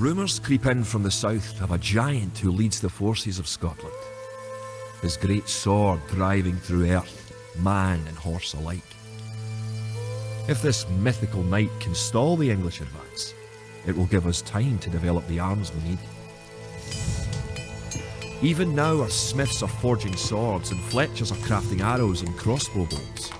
Rumours creep in from the south of a giant who leads the forces of Scotland. His great sword driving through earth, man and horse alike. If this mythical knight can stall the English advance, it will give us time to develop the arms we need. Even now our smiths are forging swords and fletchers are crafting arrows and crossbow bolts.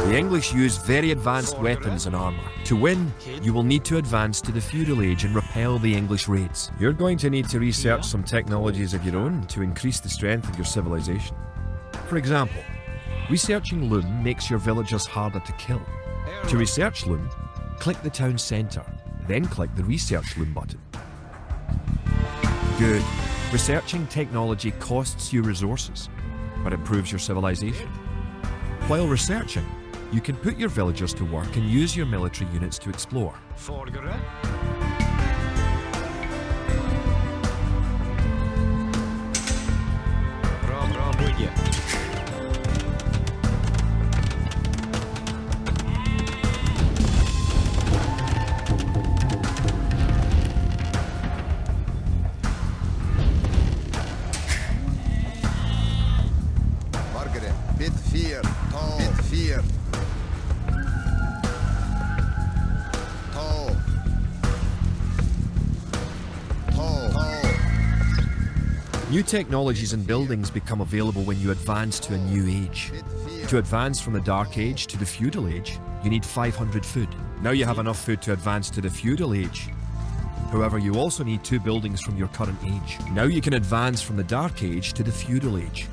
The English use very advanced weapons and armour. To win, you will need to advance to the feudal age and repel the English raids. You're going to need to research some technologies of your own to increase the strength of your civilization. For example, researching loom makes your villagers harder to kill. To research loom, click the town centre, then click the research loom button. Good. Researching technology costs you resources, but improves your civilization. While researching, you can put your villagers to work and use your military units to explore. New technologies and buildings become available when you advance to a new age. To advance from the Dark Age to the Feudal Age, you need 500 food. Now you have enough food to advance to the Feudal Age. However, you also need 2 buildings from your current age. Now you can advance from the Dark Age to the Feudal Age.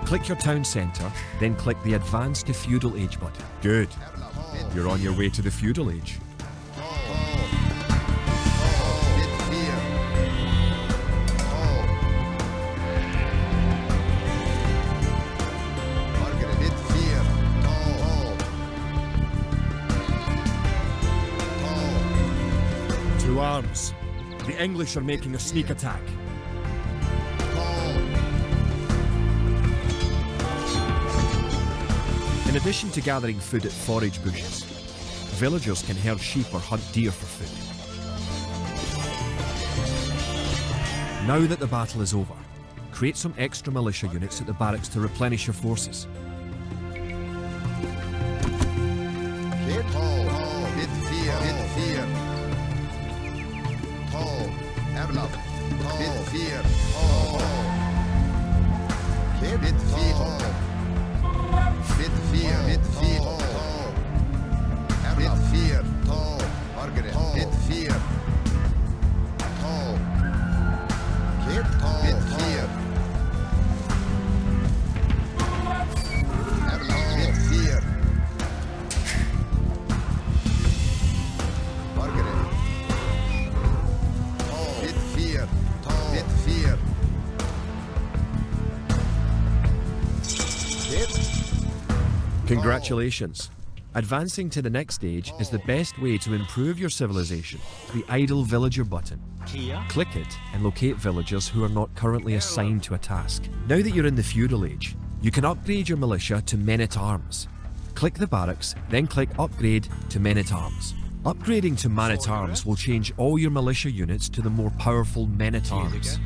Click your town centre, then click the Advance to Feudal Age button. Good. You're on your way to the Feudal Age. To arms. The English are making a sneak attack. In addition to gathering food at forage bushes, villagers can herd sheep or hunt deer for food. Now that the battle is over, create some extra militia units at the barracks to replenish your forces. Congratulations! Advancing to the next stage is the best way to improve your civilization. The idle villager button. Click it and locate villagers who are not currently assigned to a task. Now that you're in the feudal age, you can upgrade your militia to men-at-arms. Click the barracks, then click Upgrade to men-at-arms. Upgrading to man-at-arms will change all your militia units to the more powerful men-at-arms.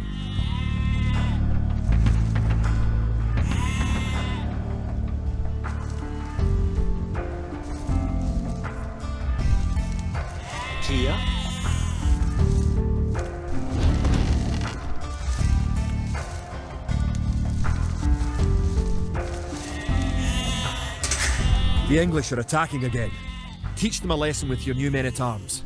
The English are attacking again. Teach them a lesson with your new men-at-arms.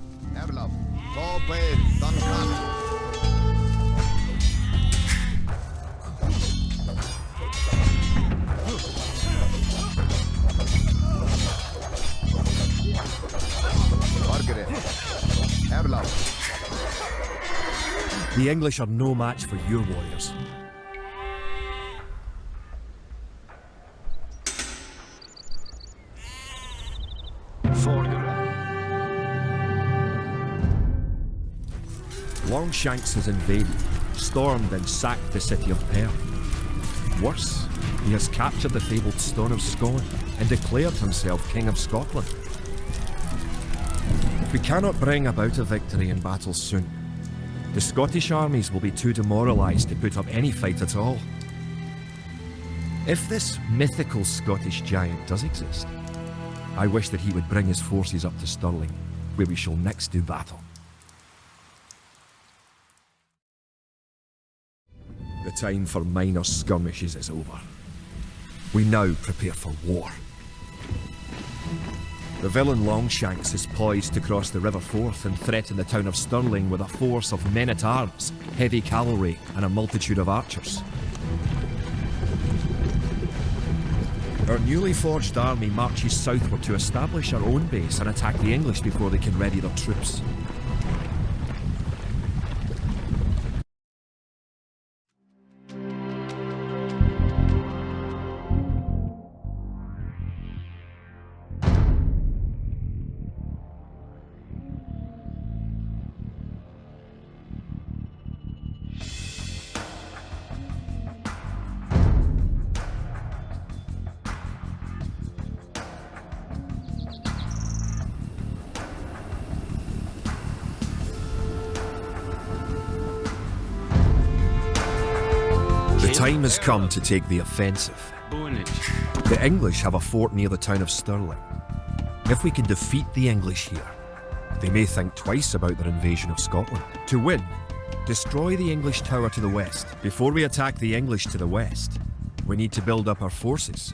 The English are no match for your warriors. Longshanks has invaded, stormed and sacked the city of Perth. Worse, he has captured the fabled Stone of Scone and declared himself King of Scotland. If we cannot bring about a victory in battle soon, the Scottish armies will be too demoralised to put up any fight at all. If this mythical Scottish giant does exist, I wish that he would bring his forces up to Stirling, where we shall next do battle. The time for minor skirmishes is over. We now prepare for war. The villain Longshanks is poised to cross the River Forth and threaten the town of Stirling with a force of men-at-arms, heavy cavalry and a multitude of archers. Our newly forged army marches southward to establish our own base and attack the English before they can ready their troops. The time has come to take the offensive. The English have a fort near the town of Stirling. If we can defeat the English here, they may think twice about their invasion of Scotland. To win, destroy the English tower to the west. Before we attack the English to the west, we need to build up our forces.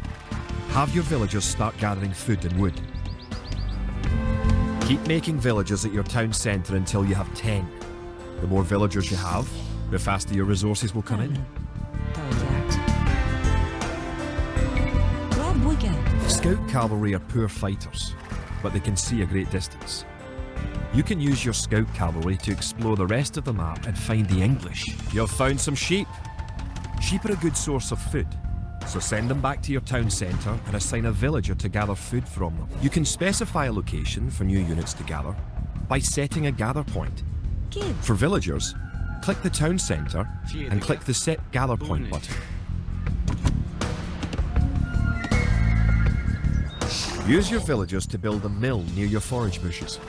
Have your villagers start gathering food and wood. Keep making villages at your town centre until you have 10. The more villagers you have, the faster your resources will come in. Scout cavalry are poor fighters, but they can see a great distance. You can use your scout cavalry to explore the rest of the map and find the English. You've found some sheep. Sheep are a good source of food, so send them back to your town centre and assign a villager to gather food from them. You can specify a location for new units to gather by setting a gather point. For villagers, click the town centre and click the Set Gather Point button. Use your villagers to build a mill near your forage bushes.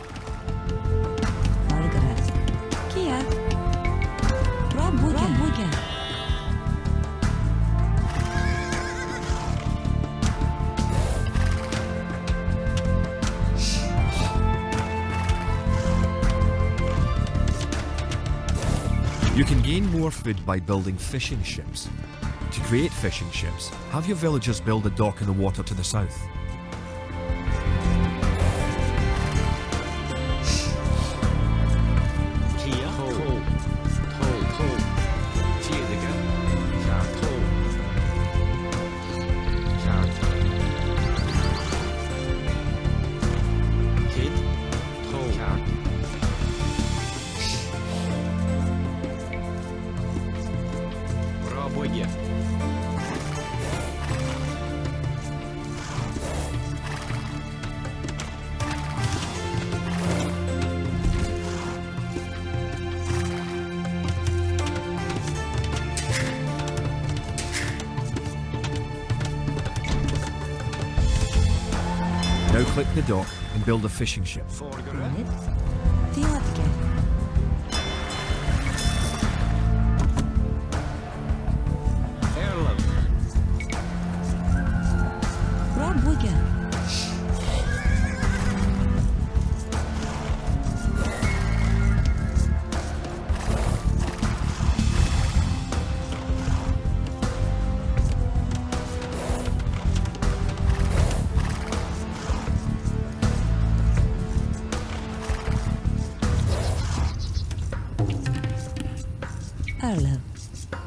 You can gain more food by building fishing ships. To create fishing ships, have your villagers build a dock in the water to the south. Now click the dock and build a fishing ship.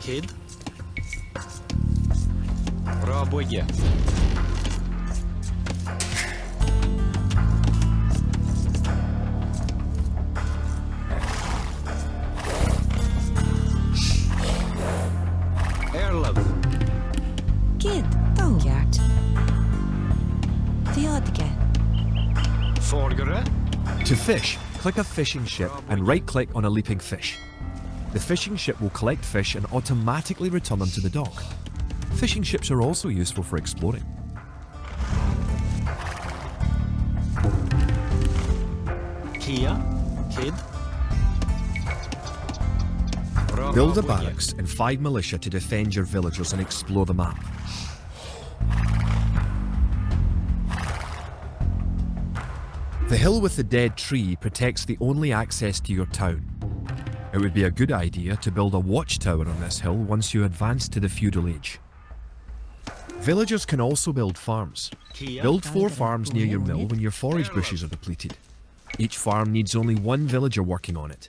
Kid? Пробуйте. To fish, click a fishing ship and right-click on a leaping fish. The fishing ship will collect fish and automatically return them to the dock. Fishing ships are also useful for exploring. Kia, kid. Build a barracks and 5 militia to defend your villagers and explore the map. The hill with the dead tree protects the only access to your town. It would be a good idea to build a watchtower on this hill once you advance to the feudal age. Villagers can also build farms. Build 4 farms near your mill when your forage bushes are depleted. Each farm needs only 1 villager working on it.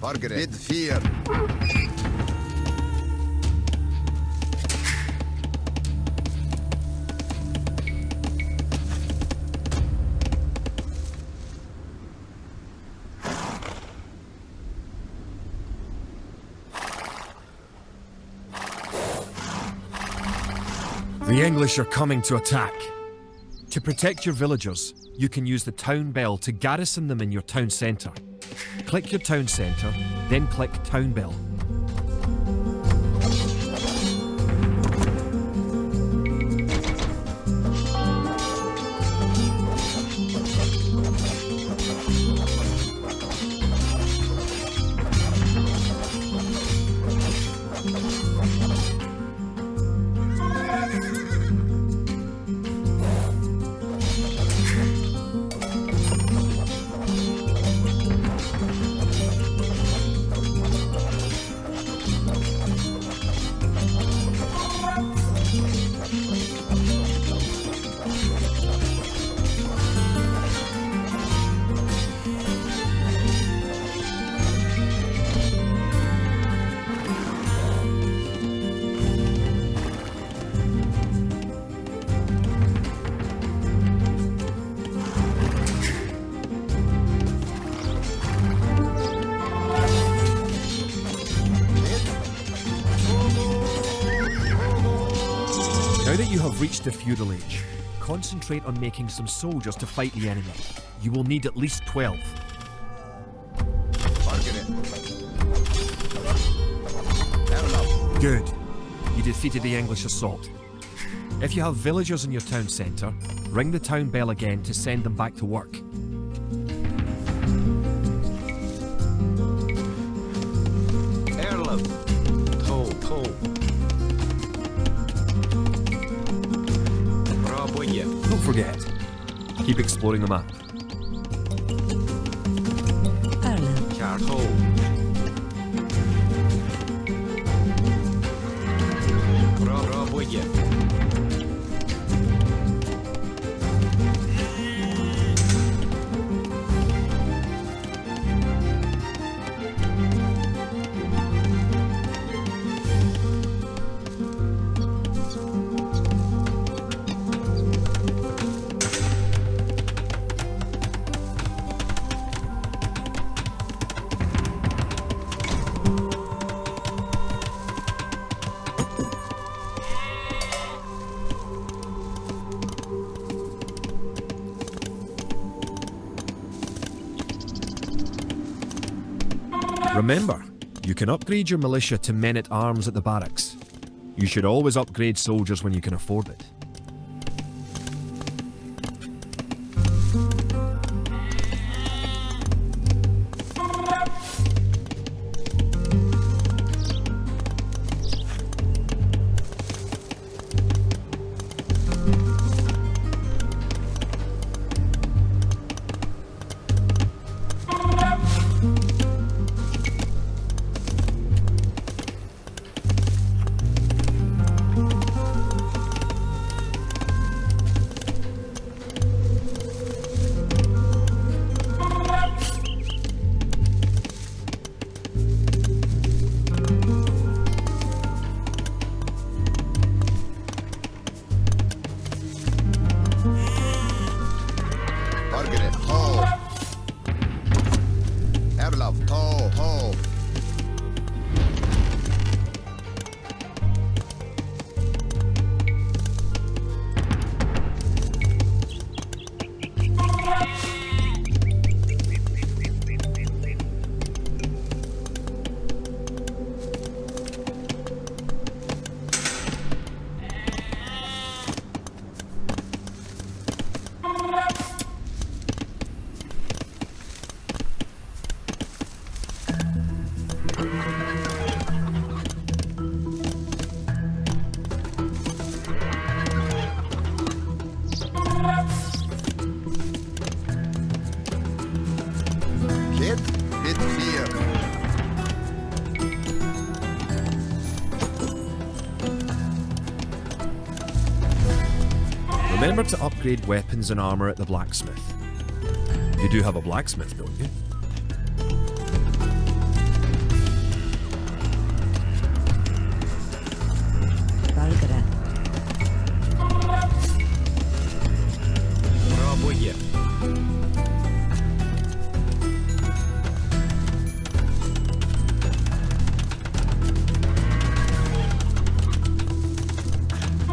Margaret. With fear. The English are coming to attack. To protect your villagers, you can use the town bell to garrison them in your town centre. Click your town centre, then click town bell. Now that you have reached the feudal age, concentrate on making some soldiers to fight the enemy. You will need at least 12. Good. You defeated the English assault. If you have villagers in your town centre, ring the town bell again to send them back to work. Don't forget, keep exploring the map. Remember, you can upgrade your militia to men-at-arms at the barracks. You should always upgrade soldiers when you can afford it. Remember to upgrade weapons and armour at the blacksmith. You do have a blacksmith, don't you?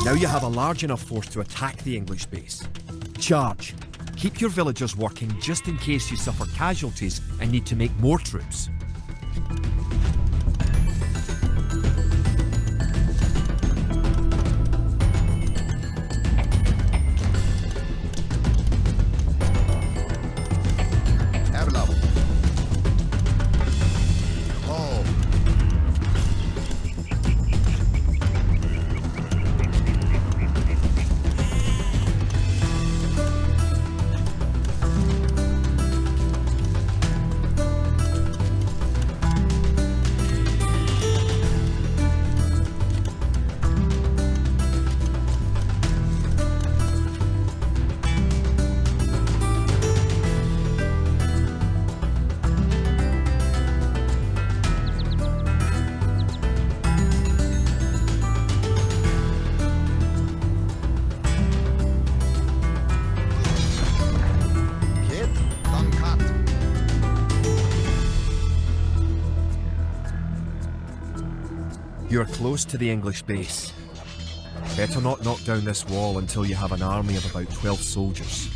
Now Now you have a large enough force to attack the English base. Charge. Keep your villagers working just in case you suffer casualties and need to make more troops. You're close to the English base. Better not knock down this wall until you have an army of about 12 soldiers.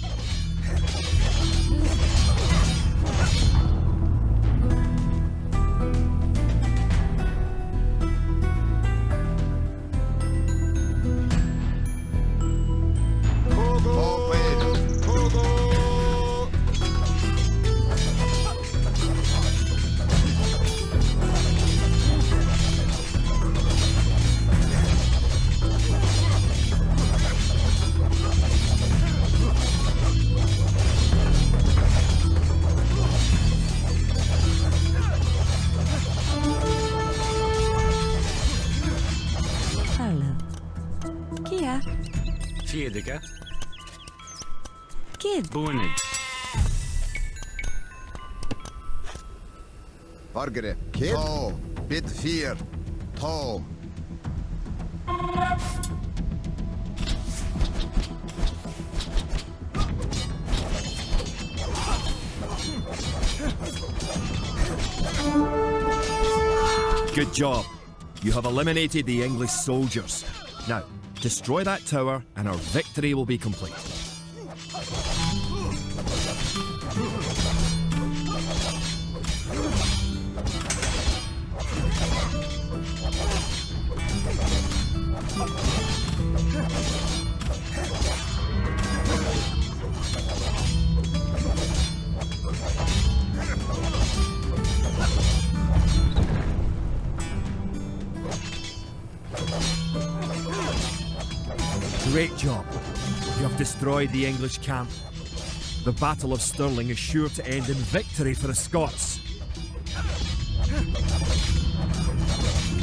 Fjedika. Kid. Bonid. Fargere. Kid. To. Bid fear. To. Good job. You have eliminated the English soldiers. Now, destroy that tower and our victory will be complete. Great job. You have destroyed the English camp. The Battle of Stirling is sure to end in victory for the Scots.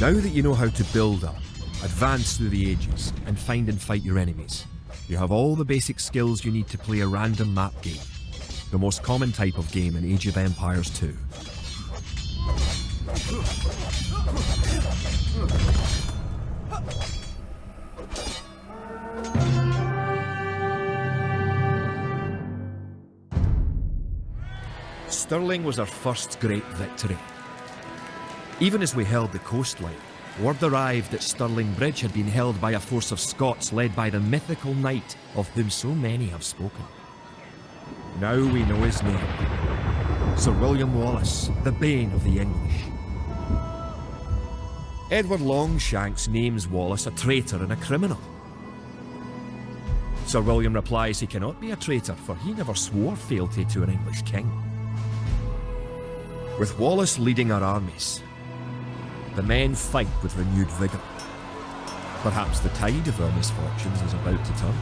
Now that you know how to build up, advance through the ages, and find and fight your enemies, you have all the basic skills you need to play a random map game, the most common type of game in Age of Empires 2. Stirling was our first great victory. Even as we held the coastline, word arrived that Stirling Bridge had been held by a force of Scots led by the mythical knight of whom so many have spoken. Now we know his name. Sir William Wallace, the bane of the English. Edward Longshanks names Wallace a traitor and a criminal. Sir William replies he cannot be a traitor, for he never swore fealty to an English king. With Wallace leading our armies, the men fight with renewed vigour. Perhaps the tide of our misfortunes is about to turn.